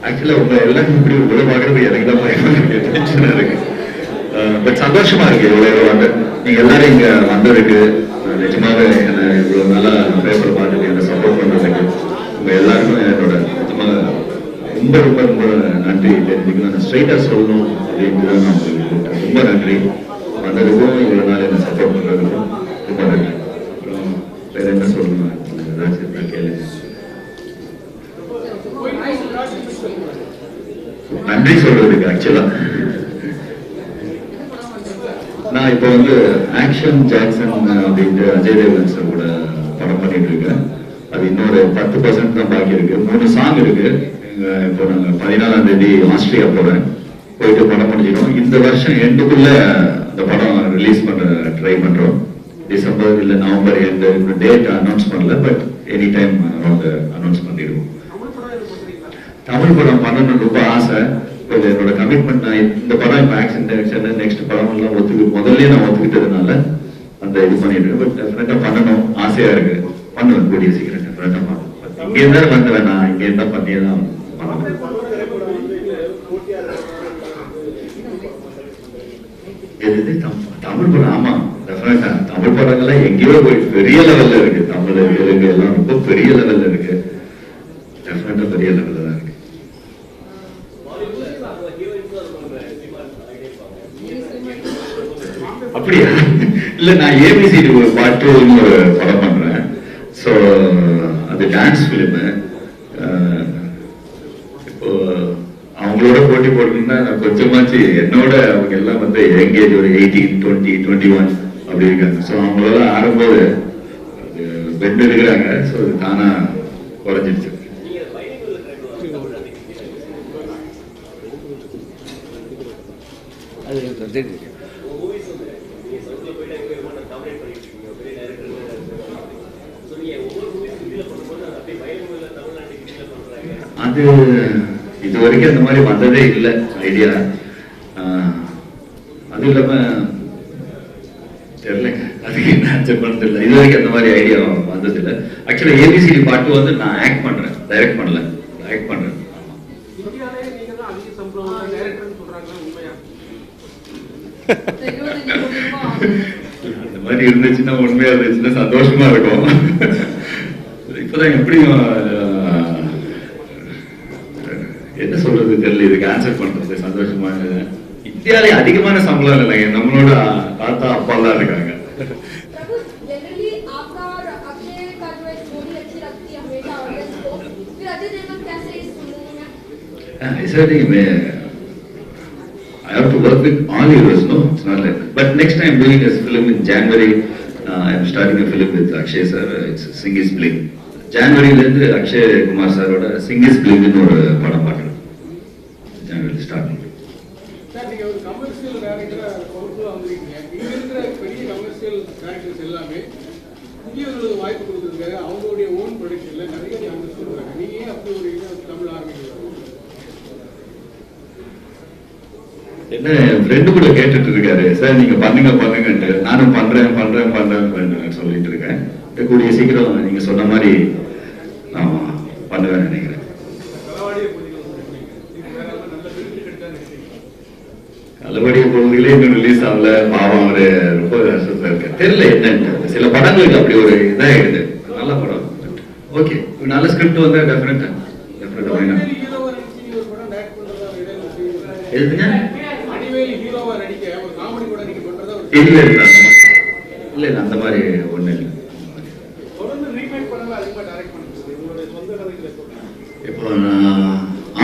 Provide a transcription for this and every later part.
ஆக்சுவலா உங்க எல்லாரும் இப்படி உங்களை பாக்குறது எனக்கு தான் பயமா இருக்கு. பட் சந்தோஷமா இருக்கு இவ்வளவு வந்து நீங்க எல்லாரும் இங்க வந்ததுக்கு. நிஜமாவே என்ன இவ்வளவு நல்லா பேப்பர் பார்த்துட்டு என்ன சப்போர்ட் பண்றதுக்கு உங்க எல்லாருக்கும் என்னோட நிஜமாக ரொம்ப ரொம்ப ரொம்ப நன்றி தெரிஞ்சுக்கணும். ஸ்ட்ரைட்டா சொல்லணும் அப்படின்ட்டு தான் நான் உங்களுக்கு ரொம்ப நன்றி. வந்ததுக்கும் இவ்வளவு நாள் என்ன சப்போர்ட் பண்றதுக்கும் ரொம்ப நன்றி. அப்புறம் வேற என்ன சொல்லணும் ஏதாச்சும் கேளுங்க. நன்றி சொல்றதுக்கு ஆக்சுவலா நான் இப்போ வந்து ஆக்ஷன் ஜாக்சன் அப்படின்ட்டு அஜய் தேவகன் சார் கூட படம் பண்ணிட்டு இருக்கேன். அது இன்னொரு 10% தான் பாக்கி இருக்கு. 3 சாங் இருக்கு. இப்போ நாங்க 14ஆம் தேதி ஆஸ்திரியா போறேன். போயிட்டு படம் முடிஞ்சிடும். இந்த வருஷம் எண்டுக்குள்ள இந்த படம் ரிலீஸ் பண்ண ட்ரை பண்றோம். டிசம்பர் இல்ல நவம்பர் எண்டு டேட் அனௌன்ஸ் பண்ணல. பட் எனி டைம் அனௌன்ஸ் பண்ணிடுவோம். தமிழ் படம் பண்ணணும்னு ரொம்ப ஆசை. என்னோட கமிட்மெண்ட் நான் இந்த படம் இப்போ ஆக்ஷன் டைரக்ஷன் நெக்ஸ்ட் படம் எல்லாம் முதல்ல நான் ஒத்துக்கிட்டதுனால அந்த இது பண்ணிட்டு இருக்கேன். பட் டெஃபினட்டா பண்ணணும் ஆசையா இருக்கு. பண்ணுவேன் கூடிய சீக்கிரம் டெஃபினட்டா பண்ணுவேன். இங்கே இருந்தா பண்ணுவேன். நான் இங்கே இருந்தா பண்ணியே தான் பண்ணுவேன். எது தமிழ் படம்? ஆமா டெஃபினட்டா தமிழ் படங்கள்லாம் எங்கேயோ பெரிய லெவல்ல இருக்கு. தமிழ் தெலுங்கு எல்லாம் ரொம்ப பெரிய லெவல்ல இருக்கு. டெஃபினட்டா பெரிய லெவல்ல தான் இருக்கு. அப்படியா? இல்ல நான் ஏபிசிடி ஒரு பாட்டுன்னு ஒரு படம் பண்றேன். ஸோ அது டான்ஸ் பிலிம். இப்போ அவங்களோட போட்டி போட்டீங்கன்னா கொஞ்சமாச்சு என்னோட அவங்க எல்லாம் வந்து எங்கேஜ் ஒரு 18, 20, 21 அப்படி இருக்காங்க. ஸோ அவங்களோட ஆடும்போது பெட் எடுக்கிறாங்க. ஸோ அது தானா குறைஞ்சிருச்சு. அது இது வரைக்கும் அந்த மாதிரி வந்ததே இல்லை ஐடியா. அது இல்லாம தெரியலங்க, அதுக்கு என்ன ஆன்சர் பண்ணது இல்லை. இது வரைக்கும் அந்த மாதிரி ஐடியா வந்தது இல்லை. ஆக்சுவலா ஏபிசிடி பாட்டு வந்து நான் ஆக்ட் பண்றேன், டைரக்ட் பண்ணல, ஆக்ட் பண்றேன். அந்த மாதிரி இருந்துச்சுன்னா உண்மையா இருந்துச்சுன்னா சந்தோஷமா இருக்கும். இப்பதான் எப்படியும் என்ன சொல்றது தெரியல, இதுக்கு ஆன்சர் பண்றது சந்தோஷமா. இந்தியாவிலே அதிகமான சம்பளம் இல்லைங்க, நம்மளோட தாத்தா அப்பா எல்லாம் இருக்காங்க. I have to work with all heroes, no? It's not like that. But next time doing a film in January, I am starting a film with Akshay sir. It's Sing is Bling. January la irundhu Akshay Kumar sir oda Sing is Bling nu oru padam paakran. January start pannு. Sir, நீங்க ஒரு commercial டைரக்டரா பொறுப்பா வந்திருக்கீங்க. இங்க இருக்கிற பெரிய commercial directors எல்லாமே புதியவர்களுக்கு வாய்ப்பு கொடுத்திருக்காங்க. அவங்களுடைய ஓன் ப்ரொடக்ஷன்ல நிறைய சான்சஸ் கொடுக்குறாங்க. நீங்க ஏன் அப்படி ஒரு தமிழ் ஆரம்பிக்கிறீங்க? என்ன ஃப்ரெண்டு கூட கேட்டுட்டு இருக்காரு, சார் நீங்க பண்ணுங்க பண்ணுங்கன்ட்டு. நானும் பண்றேன் சொல்லிட்டு இருக்கேன். கூடிய சீக்கிரம் நீங்க சொன்ன மாதிரி நான் பண்ணுவேன் நினைக்கிறேன். கலவடிய பகுதிகளே இன்னும் ரிலீஸ் ஆகல. பாவம் அவரு ரொம்ப கஷ்டத்துல இருக்க தெரியல என்னன்னு. சில படங்களுக்கு அப்படி ஒரு இதாயிடுது. நல்ல படம், ஓகே, நல்ல ஸ்கிரிப்ட் வந்தா டெஃபினட்டா எதுங்க? இல்ல இல்ல அந்த மாதிரி ஒண்ணு இல்லை. இப்போ நான்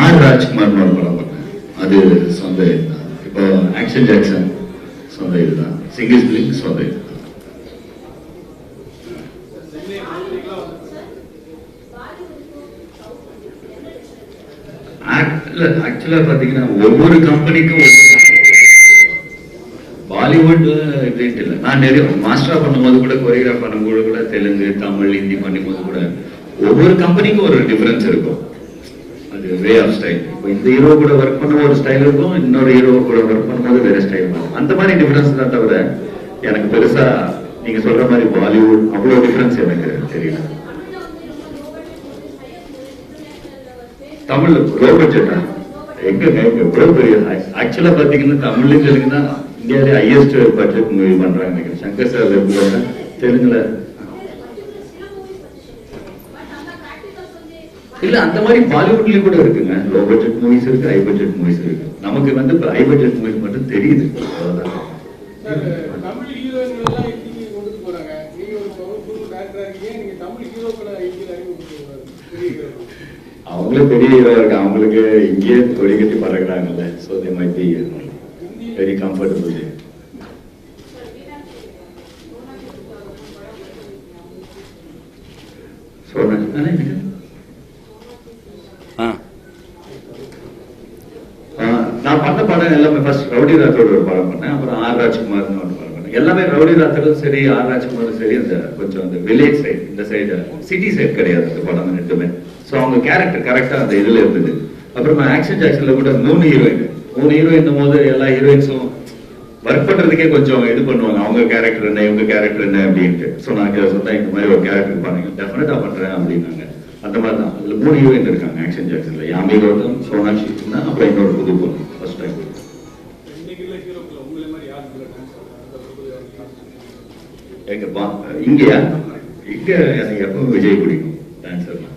ஆர் ராஜ்குமார் ஒரு படம் பண்ணேன், அது சொந்த இதுதான். இப்போ ஆக்ஷன் ஜாக்சன் சொந்த இதுதான். சிங் இஸ் பிளிங் சொந்த இது. ஆக்சுவலா பாத்தீங்கன்னா ஒவ்வொரு கம்பெனிக்கும் பாலிவுட் இப்படின்ட்டு இல்லை. நான் நிறைய மாஸ்டரா பண்ணும்போது கூட, கொரியோகிராஃப் பண்ணும்போது கூட தெலுங்கு, தமிழ், ஹிந்தி பண்ணும்போது கூட ஒவ்வொரு கம்பெனிக்கும் ஒரு டிஃபரன்ஸ் இருக்கும். அது வே ஆஃப் ஸ்டைல். இப்போ இந்த ஹீரோ கூட ஒர்க் பண்ண ஒரு ஸ்டைல் இருக்கும், இன்னொரு ஹீரோ கூட ஒர்க் பண்ணும்போது வேற ஸ்டைல் இருக்கும். அந்த மாதிரி டிஃபரன்ஸ் தான் தவிர எனக்கு பெருசா நீங்க சொல்ற மாதிரி பாலிவுட் அவ்வளவு டிஃபரன்ஸ் எனக்கு தெரியல. தமிழ் லோ பட்ஜெட்டா எங்க எவ்வளவு பெரிய ஆக்சுவலா பாத்தீங்கன்னா தமிழ்ல தெலுங்கு தான் இந்தியாவிலே ஹையஸ்ட் பட்ஜெட் மூவி பண்றாங்க நினைக்கிறேன். சங்கர் சார் இருக்கிறவங்க தெலுங்குல இல்ல அந்த மாதிரி பாலிவுட்லயும் கூட இருக்குங்க. லோ பட்ஜெட் மூவிஸ் இருக்கு, ஹை பட்ஜெட் மூவிஸ் இருக்கு. நமக்கு வந்து ஹை பட்ஜெட் மூவிஸ் மட்டும் தெரியுது. அவ்வளவுதான். தமிழ் ஹீரோயின்கள் எல்லாம் ஹிந்தி கொண்டு போறாங்க. நீங்க ஒரு பவர்ஃபுல் டைரக்டரா இருக்கீங்க, நீங்க தமிழ் ஹீரோக்களை ஹிந்தியில அறிமுகப்படுத்துவாங்க. அவங்களே பெரிய ஹீரோ இருக்கு, அவங்களுக்கு இங்கேயே தொழில் கட்டி பழகுறாங்கல்ல. So they might be very comfortable. நான் பண்ண படம் எல்லாமே ஃபர்ஸ்ட் ரவுடி ராத்தோட ஒரு படம் பண்ணேன். அப்புறம் ஆர் ராஜ்குமார்னு ஒரு படம் பண்ணேன். எல்லாமே ரவுடி ராத்தரும் சரி, ஆர் ராஜ்குமாரும் சரி, அந்த கொஞ்சம் அந்த வில்லேஜ் சைடு, இந்த சைடு சிட்டி சைடு கிடையாது அந்த படம் ரெண்டுமே. ஸோ அவங்க கேரக்டர் கரெக்டா அந்த இதுல இருந்தது. அப்புறம் ஆக்ஷன் ஜாக்சன்ல கூட 3 ஹீரோயின் போது எல்லா ஹீரோயின்ஸும் ஒர்க் பண்றதுக்கே கொஞ்சம் இது பண்ணுவாங்க. அவங்க கேரக்டர் என்ன, இவங்க கேரக்டர் என்ன அப்படின்ட்டு. ஸோ நான் சொன்னா இந்த மாதிரி ஒரு கேரக்டர் பண்ணுங்க, டெஃபினட்டா பண்றேன் அப்படின்னாங்க. அந்த மாதிரி தான் அதுல 3 ஹீரோயின் இருக்காங்க ஆக்ஷன் ஜாக்சன்ல. யாமி கௌதம், சோனாக்ஷி சின்ஹா, அப்புறம் இன்னொரு புது பொண்ணு ஃபர்ஸ்ட் டைம். எங்க இங்கயா இங்க எனக்கு எப்பவும் விஜய் பிடிக்கும் டான்சர்லாம்.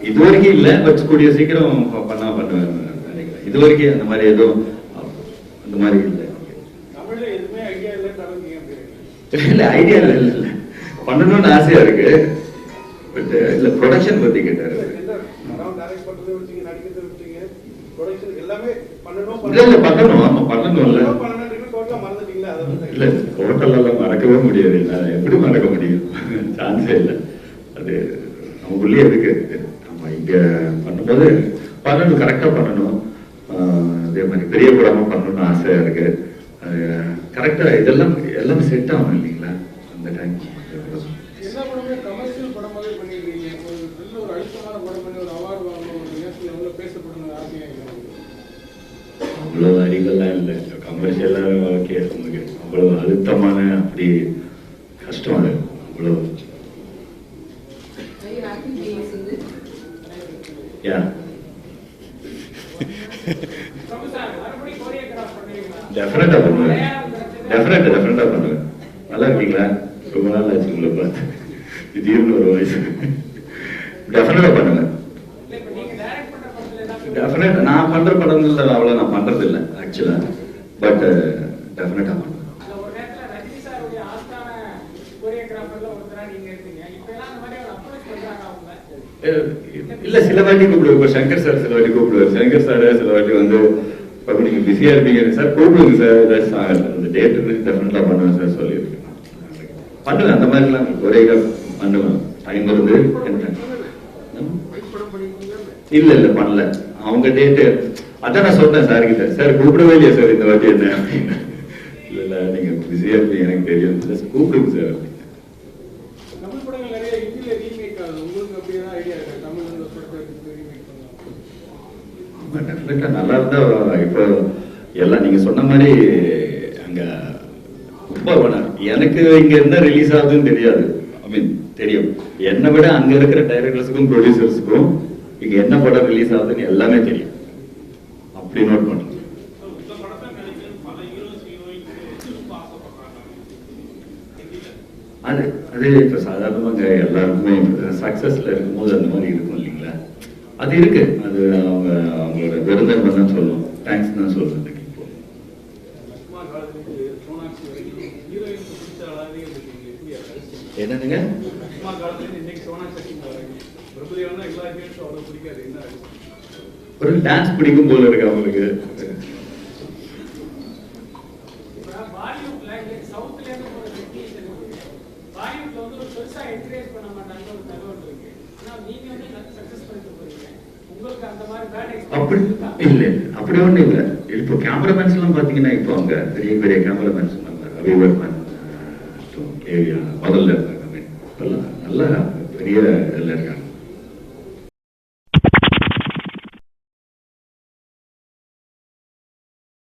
இது வரைக்கும் இல்ல, பட் கூடிய சீக்கிரம் பண்ணுவேன் நினைக்கிறேன். இது வரைக்கும் அந்த மாதிரி எதுவும் அந்த மாதிரி இல்லை. இல்ல ஐடியா இல்ல பண்ணணும்னு ஆசையா இருக்கு. பட் இல்ல ப்ரொடக்ஷன் பத்தி கேட்டாரு. இல்ல பண்ணணும், ஆமா பண்ணணும்ல. இல்ல டோட்டல் எல்லாம் மறக்கவே முடியாது. எப்படி மறக்க முடியும்? சான்ஸே இல்லை. அது நமக்குள்ளே இருக்கு. நம்ம இங்க பண்ணும்போது பண்ணணும், கரெக்டா பண்ணணும். அதே மாதிரி பெரிய படமா பண்ணணும்னு ஆசையா இருக்கு. கரெக்டா இதெல்லாம் எல்லாம் செட் ஆகணும் இல்லைங்களா அந்த டைம். அவ்வளவு அறிவெல்லாம் இல்லை, கமர்ஷியலா ஓகே. நமக்கு அவ்வளவு அழுத்தமான அப்படி கஷ்டம் அது. அவ்வளவு டெஃபினட்டா பண்ணுவேன். டெஃபினட்டா பண்ணுவேன். நல்லா இருக்கீங்களா? ரொம்ப நாள் ஆச்சு உங்களை பார்த்து. திடீர்னு ஒரு வயசு. டெஃபினட்டா பண்ணுவேன். டெஃபினட்டா நான் பண்ற படங்கள் அவ்வளவு நான் பண்றது இல்லை ஆக்சுவலா. பட் டெஃபினட்டா பண்ணுவேன். இல்ல சில வாட்டி கூப்பிடுவார் சங்கர் சார், சில வாட்டி கூப்பிடுவார் சங்கர் சார். சில வாட்டி வந்து நீங்க பிஸியா இருப்பீங்க சார், கூப்பிடுங்க சார், ஏதாச்சும் அந்த டேட் டெஃபினட்டா பண்ணுவேன் சார் சொல்லியிருக்கேன். பண்ணுவேன் அந்த மாதிரிலாம் ஒரே பண்ணுவேன். டைம் இருந்து இல்ல பண்ணல. அவங்க டேட்டு அதான் நான் சொன்னேன் சார் கிட்ட, சார் கூப்பிடவே இல்லையா சார் இந்த வாட்டி என்ன அப்படின்னு. இல்ல நீங்க பிஸியா இருப்பீங்க எனக்கு தெரியும், கூப்பிடுங்க சார் அப்படின்னு. நல்லா இருந்தா இப்போ எல்லாம் நீங்க சொன்ன மாதிரி அங்க ரொம்ப எனக்கு இங்க என்ன ரிலீஸ் ஆகுதுன்னு தெரியாது. ஐ மீன் தெரியும், என்னை விட அங்க இருக்கிற டைரக்டர்ஸுக்கும் ப்ரொடியூசர்ஸுக்கும் இங்க என்ன படம் ரிலீஸ் ஆகுதுன்னு எல்லாமே தெரியும். அப்படி நோட் பண்ணுங்க. அது அது இப்ப சாதாரணமாக எல்லாருக்குமே சக்சஸ்ல இருக்கும்போது அந்த மாதிரி இருக்கும் இல்லைங்களா? அது இருக்கு. அது அவங்களோட விருந்தம் தான் சொல்லணும், தேங்க்ஸ் தான் சொல்லணும். என்னதுங்க? ஒரு டான்ஸ் பிடிக்கும் போல இருக்கு அவங்களுக்கு. அப்படி இல்ல, அப்படி ஒண்ணு இல்ல. இப்போ கேமராமேன்ஸ் எல்லாம் பாத்தீங்கன்னா இப்போ அங்க பெரிய பெரிய கேமராமேன்ஸ் ரவிவர்மன், முதல்ல இருக்காங்க, நல்லா பெரிய இதுல இருக்காங்க.